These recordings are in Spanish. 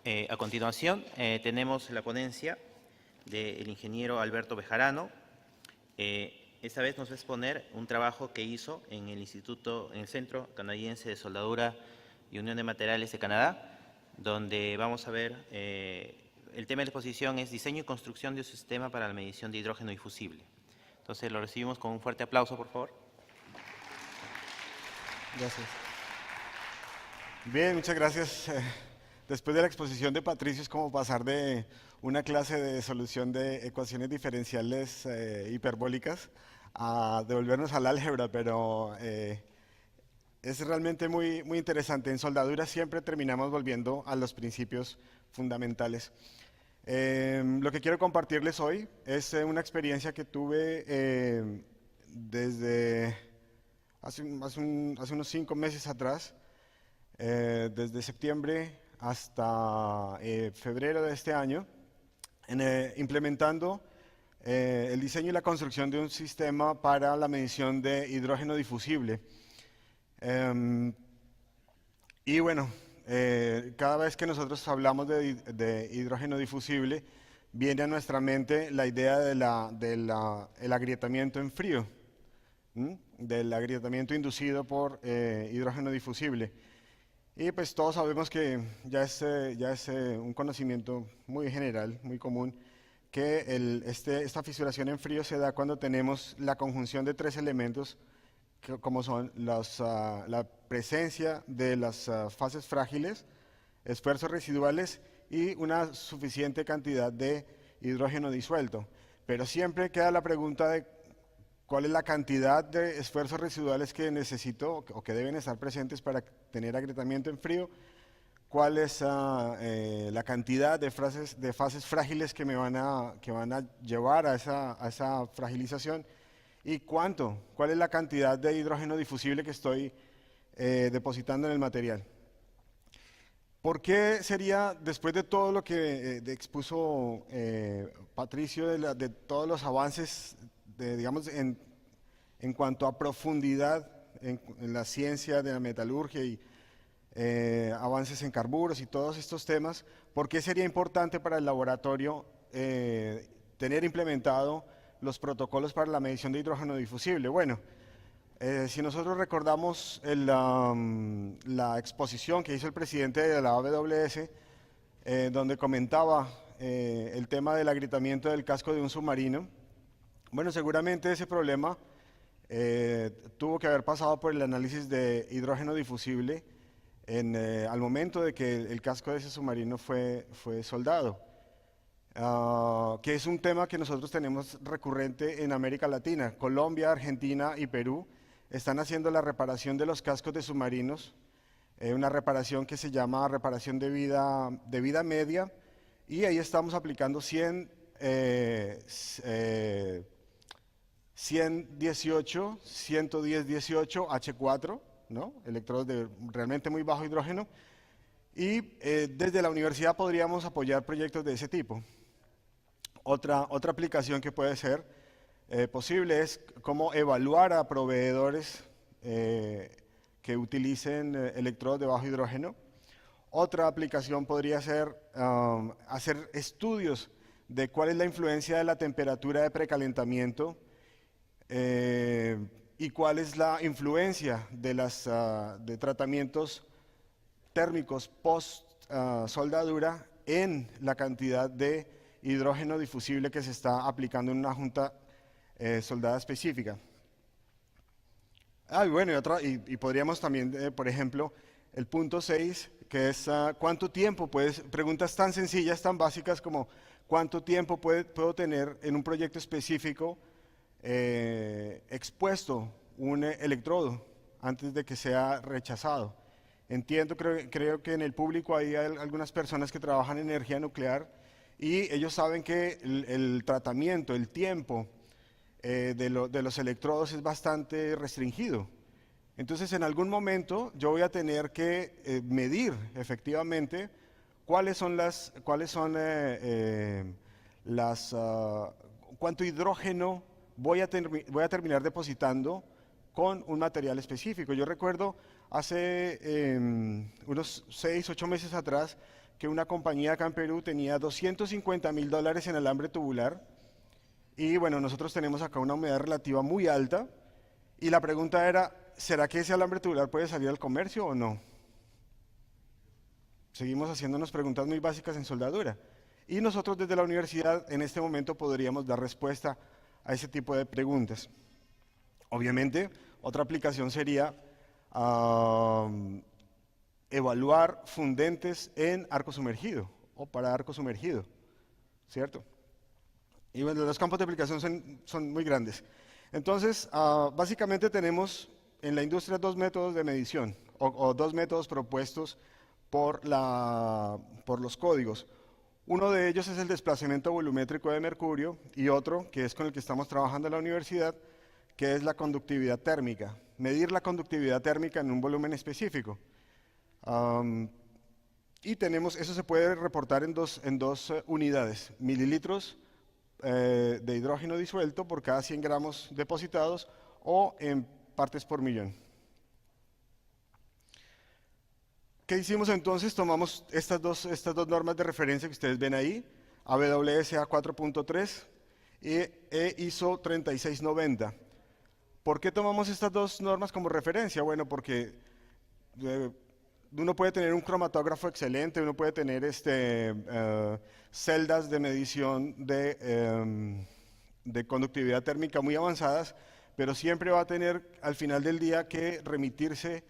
A continuación, tenemos la ponencia del ingeniero Alberto Bejarano. Esta vez nos va a exponer un trabajo que hizo en el Centro Canadiense de Soldadura y Unión de Materiales de Canadá, donde vamos a ver, el tema de la exposición es diseño y construcción de un sistema para la medición de hidrógeno difusible. Entonces lo recibimos con un fuerte aplauso, por favor. Gracias. Bien, muchas gracias. Después de la exposición de Patricio, es como pasar de una clase de solución de ecuaciones diferenciales hiperbólicas a devolvernos al álgebra, pero es realmente muy interesante. En soldadura siempre terminamos volviendo a los principios fundamentales. Lo que quiero compartirles hoy es una experiencia que tuve desde hace unos 5 meses atrás, desde septiembre hasta febrero de este año, implementando el diseño y la construcción de un sistema para la medición de hidrógeno difusible. Y bueno, cada vez que nosotros hablamos de hidrógeno difusible, viene a nuestra mente la idea del agrietamiento en frío, del agrietamiento inducido por hidrógeno difusible. Y pues todos sabemos que ya es un conocimiento muy general, muy común, que esta fisuración en frío se da cuando tenemos la conjunción de 3 elementos, como son la presencia de las fases frágiles, esfuerzos residuales y una suficiente cantidad de hidrógeno disuelto. Pero siempre queda la pregunta de cuál es la cantidad de esfuerzos residuales que necesito o que deben estar presentes para tener agrietamiento en frío, cuál es la cantidad de fases frágiles que van a llevar a esa fragilización, y cuál es la cantidad de hidrógeno difusible que estoy depositando en el material. ¿Por qué sería, después de todo lo que expuso Patricio, de todos los avances, digamos, en cuanto a profundidad en la ciencia de la metalurgia y avances en carburos y todos estos temas, por qué sería importante para el laboratorio tener implementado los protocolos para la medición de hidrógeno difusible? Bueno, si nosotros recordamos la exposición que hizo el presidente de la AWS, donde comentaba el tema del agrietamiento del casco de un submarino, bueno, seguramente ese problema tuvo que haber pasado por el análisis de hidrógeno difusible al momento de que el casco de ese submarino fue soldado. Que es un tema que nosotros tenemos recurrente en América Latina. Colombia, Argentina y Perú están haciendo la reparación de los cascos de submarinos, una reparación que se llama reparación de vida media, y ahí estamos aplicando 118, 110-18 H4, ¿no? Electrodos de realmente muy bajo hidrógeno, y desde la universidad podríamos apoyar proyectos de ese tipo. Otra aplicación que puede ser posible es cómo evaluar a proveedores que utilicen electrodos de bajo hidrógeno. Otra aplicación podría ser hacer estudios de cuál es la influencia de la temperatura de precalentamiento y cuál es la influencia de tratamientos térmicos post soldadura en la cantidad de hidrógeno difusible que se está aplicando en una junta soldada específica. Bueno, y podríamos también, por ejemplo, el punto 6, que es cuánto tiempo preguntas tan sencillas, tan básicas como cuánto tiempo puedo tener en un proyecto específico expuesto un electrodo antes de que sea rechazado. Entiendo, creo que en el público hay algunas personas que trabajan en energía nuclear, y ellos saben que el tratamiento, el tiempo de los electrodos es bastante restringido. Entonces, en algún momento yo voy a tener que medir efectivamente cuánto hidrógeno voy a terminar depositando con un material específico. Yo recuerdo hace unos 6, 8 meses atrás que una compañía acá en Perú tenía $250.000 en alambre tubular. Y bueno, nosotros tenemos acá una humedad relativa muy alta. Y la pregunta era, ¿será que ese alambre tubular puede salir al comercio o no? Seguimos haciéndonos preguntas muy básicas en soldadura. Y nosotros desde la universidad en este momento podríamos dar respuesta a ese tipo de preguntas. Obviamente, otra aplicación sería evaluar fundentes en arco sumergido o para arco sumergido, ¿cierto? Y bueno, los campos de aplicación son muy grandes. Entonces, básicamente tenemos en la industria dos métodos de medición o dos métodos propuestos por los códigos. Uno de ellos es el desplazamiento volumétrico de mercurio y otro, que es con el que estamos trabajando en la universidad, que es la conductividad térmica. Medir la conductividad térmica en un volumen específico. Y eso se puede reportar en dos unidades, mililitros de hidrógeno disuelto por cada 100 gramos depositados o en partes por millón. ¿Qué hicimos entonces? Tomamos estas dos normas de referencia que ustedes ven ahí, AWSA 4.3 e ISO 3690. ¿Por qué tomamos estas dos normas como referencia? Bueno, porque uno puede tener un cromatógrafo excelente, uno puede tener celdas de medición de conductividad térmica muy avanzadas, pero siempre va a tener al final del día que remitirse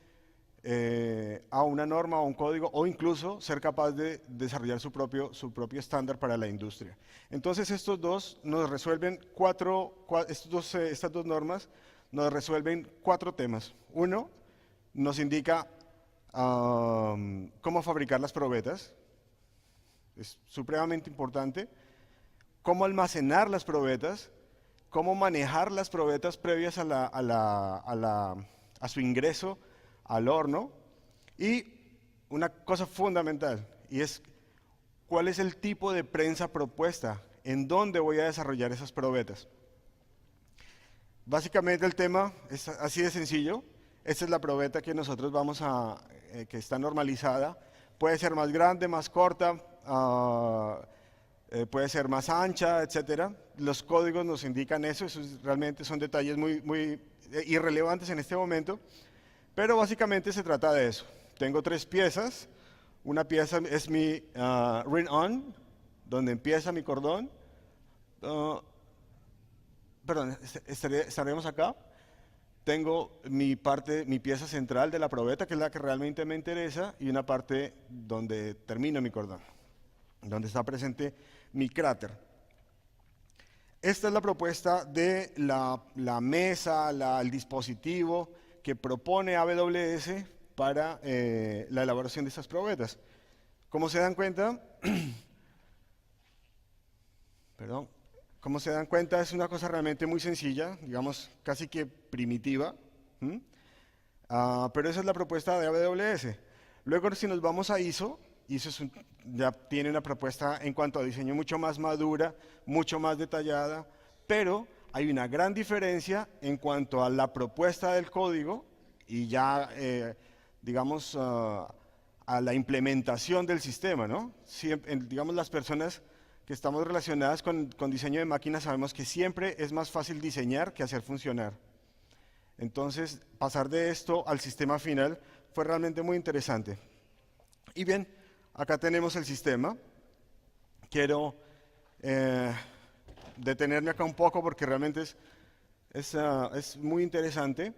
a una norma o un código o incluso ser capaz de desarrollar su propio estándar para la industria. Entonces estos dos nos resuelven estas dos normas nos resuelven 4 temas. Uno, nos indica cómo fabricar las probetas, es supremamente importante, cómo almacenar las probetas, cómo manejar las probetas previas a su ingreso al horno y una cosa fundamental, y es cuál es el tipo de prensa propuesta, en dónde voy a desarrollar esas probetas. Básicamente el tema es así de sencillo. Esta es la probeta que nosotros que está normalizada. Puede ser más grande, más corta, puede ser más ancha, etc. Los códigos nos indican eso, realmente son detalles muy irrelevantes en este momento, pero básicamente se trata de eso. Tengo 3 piezas. Una pieza es mi ring-on, donde empieza mi cordón. Perdón, estaremos acá. Tengo mi pieza central de la probeta, que es la que realmente me interesa, y una parte donde termino mi cordón, donde está presente mi cráter. Esta es la propuesta de la mesa, el dispositivo que propone AWS para la elaboración de estas probetas. Como se dan cuenta, perdón. Como se dan cuenta, es una cosa realmente muy sencilla, digamos, casi que primitiva, pero esa es la propuesta de AWS. Luego, si nos vamos a ISO ya tiene una propuesta en cuanto a diseño mucho más madura, mucho más detallada, pero hay una gran diferencia en cuanto a la propuesta del código y ya, digamos, a la implementación del sistema, ¿no? Digamos, las personas que estamos relacionadas con diseño de máquinas sabemos que siempre es más fácil diseñar que hacer funcionar. Entonces, pasar de esto al sistema final fue realmente muy interesante. Y bien, acá tenemos el sistema. Quiero detenerme acá un poco porque realmente es muy interesante.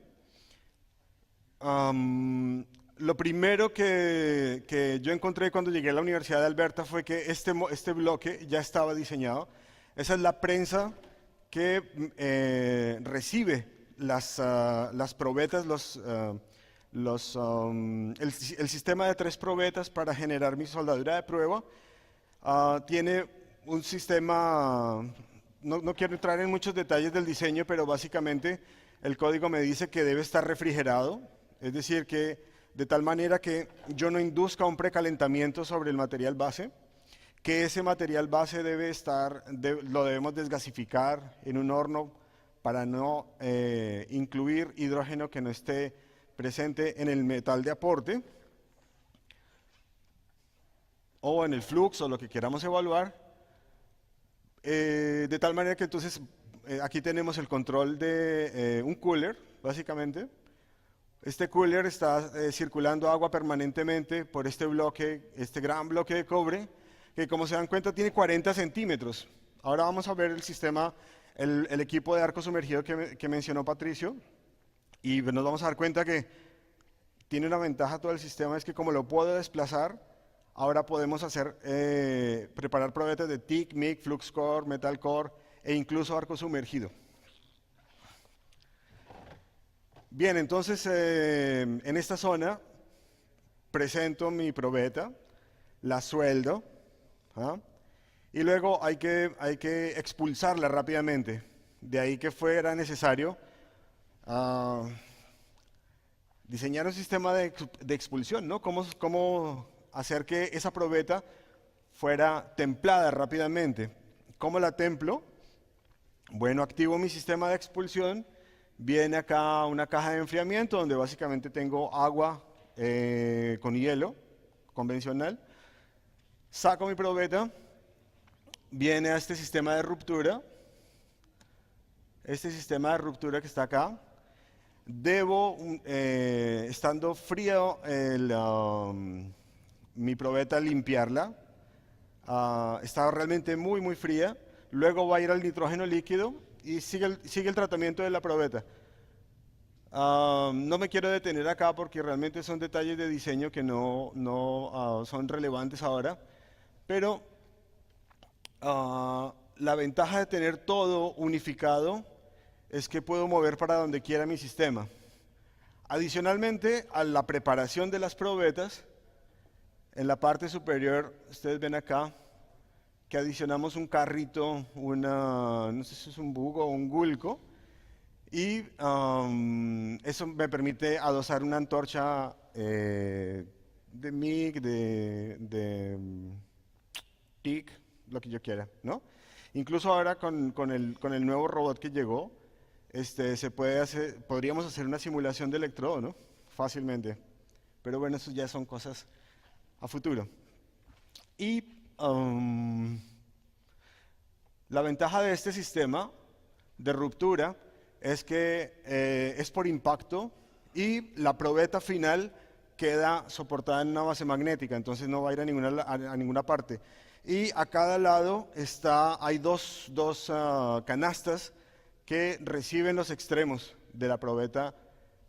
Lo primero que yo encontré cuando llegué a la Universidad de Alberta fue que este bloque ya estaba diseñado. Esa es la prensa que recibe las probetas, el sistema de 3 probetas para generar mi soldadura de prueba. Tiene un sistema, no quiero entrar en muchos detalles del diseño, pero básicamente el código me dice que debe estar refrigerado, es decir, que de tal manera que yo no induzca un precalentamiento sobre el material base, que ese material base lo debemos desgasificar en un horno para no incluir hidrógeno que no esté presente en el metal de aporte. o en el flux o lo que queramos evaluar, de tal manera que entonces aquí tenemos el control de un cooler, básicamente. Este cooler está circulando agua permanentemente por este bloque, este gran bloque de cobre, que como se dan cuenta tiene 40 centímetros. Ahora vamos a ver el sistema, el equipo de arco sumergido que mencionó Patricio, y nos vamos a dar cuenta que tiene una ventaja todo el sistema, es que como lo puedo desplazar, ahora podemos hacer, preparar probetas de TIC, MIG, Flux Core, Metal Core e incluso arco sumergido. Bien, entonces en esta zona presento mi probeta, la sueldo, ¿ah? Y luego hay que expulsarla rápidamente. De ahí que fuera necesario diseñar un sistema de expulsión, ¿no? Cómo hacer que esa probeta fuera templada rápidamente. ¿Cómo la templo? Bueno, activo mi sistema de expulsión. Viene acá una caja de enfriamiento donde básicamente tengo agua con hielo convencional. Saco mi probeta. Viene a este sistema de ruptura. Este sistema de ruptura que está acá. Debo, estando frío mi probeta, limpiarla. Está realmente muy fría. Luego va a ir al nitrógeno líquido y sigue el tratamiento de la probeta. No me quiero detener acá porque realmente son detalles de diseño que no son relevantes ahora, pero la ventaja de tener todo unificado es que puedo mover para donde quiera mi sistema. Adicionalmente a la preparación de las probetas, en la parte superior, ustedes ven acá, que adicionamos un carrito, no sé si es un bug o un gulco, y eso me permite adosar una antorcha de MIG, de TIC, lo que yo quiera, ¿no? Incluso ahora con el nuevo robot que llegó, podríamos hacer una simulación de electrodo, ¿no? Fácilmente. Pero bueno, eso ya son cosas a futuro. Y la ventaja de este sistema de ruptura es que es por impacto y la probeta final queda soportada en una base magnética, entonces no va a ir a ninguna parte. Y a cada lado hay dos canastas que reciben los extremos de la probeta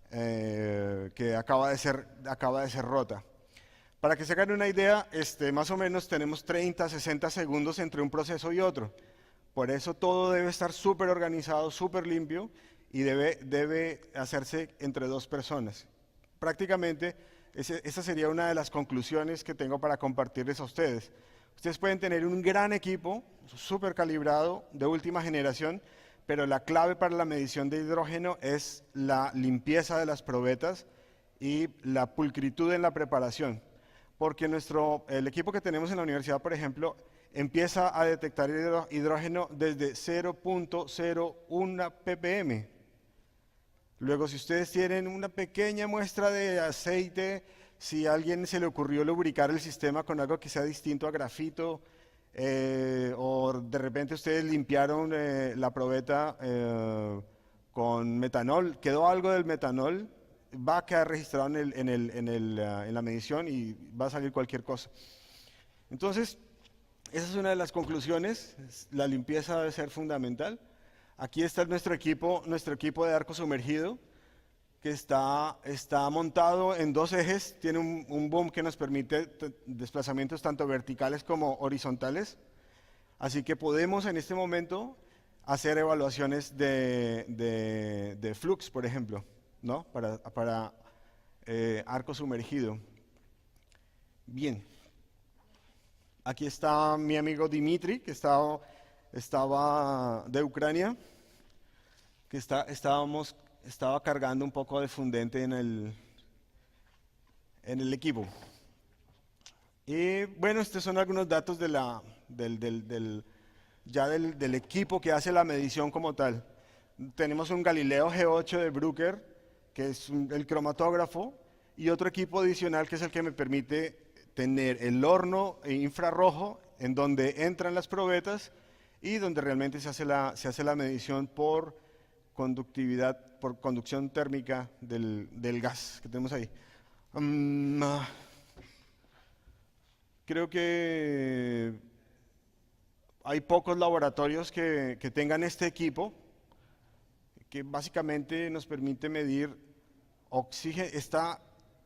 que acaba de ser rota. Para que se hagan una idea, más o menos tenemos 30, 60 segundos entre un proceso y otro. Por eso todo debe estar súper organizado, súper limpio y debe hacerse entre dos personas. Prácticamente, esa sería una de las conclusiones que tengo para compartirles a ustedes. Ustedes pueden tener un gran equipo, súper calibrado, de última generación, pero la clave para la medición de hidrógeno es la limpieza de las probetas y la pulcritud en la preparación. Porque el equipo que tenemos en la universidad, por ejemplo, empieza a detectar hidrógeno desde 0.01 ppm. Luego, si ustedes tienen una pequeña muestra de aceite, si a alguien se le ocurrió lubricar el sistema con algo que sea distinto a grafito, o de repente ustedes limpiaron la probeta con metanol, quedó algo del metanol, va a quedar registrado en la medición y va a salir cualquier cosa. Entonces, esa es una de las conclusiones, la limpieza debe ser fundamental. Aquí está nuestro equipo de arco sumergido, que está montado en dos ejes, tiene un boom que nos permite desplazamientos tanto verticales como horizontales, así que podemos en este momento hacer evaluaciones de flux, por ejemplo, ¿no? Para arco sumergido. Bien, aquí está mi amigo Dimitri, que estaba de Ucrania, que estaba cargando un poco de fundente en el equipo. Y bueno, estos son algunos datos del equipo que hace la medición como tal. Tenemos un Galileo G8 de Bruker, que es el cromatógrafo, y otro equipo adicional que es el que me permite tener el horno infrarrojo en donde entran las probetas y donde realmente se hace la medición por conductividad, por conducción térmica del gas que tenemos ahí. Creo que hay pocos laboratorios que tengan este equipo, que básicamente nos permite medir oxígeno, está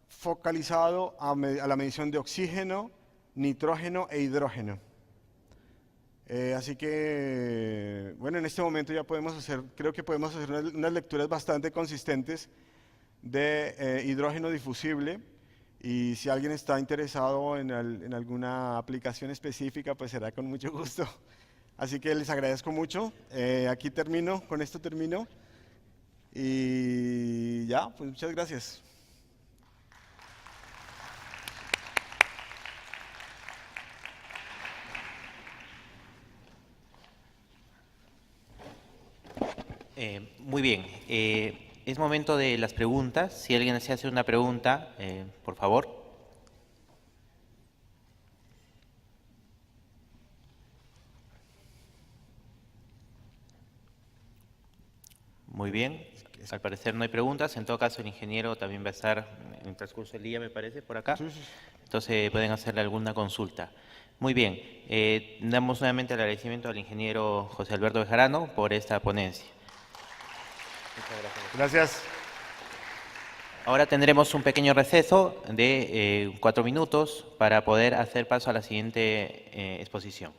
focalizado a la medición de oxígeno, nitrógeno e hidrógeno. Así que, bueno, en este momento ya creo que podemos hacer unas lecturas bastante consistentes de hidrógeno difusible, y si alguien está interesado en alguna aplicación específica, pues será con mucho gusto. Así que les agradezco mucho. Aquí termino, con esto termino. Y ya, pues muchas gracias. Muy bien. Es momento de las preguntas. Si alguien se hace una pregunta, por favor. Muy bien. Al parecer no hay preguntas. En todo caso, el ingeniero también va a estar en el transcurso del día, me parece, por acá. Sí, sí. Entonces pueden hacerle alguna consulta. Muy bien. Damos nuevamente el agradecimiento al ingeniero José Alberto Bejarano por esta ponencia. Muchas gracias. Gracias. Ahora tendremos un pequeño receso de 4 minutos para poder hacer paso a la siguiente exposición.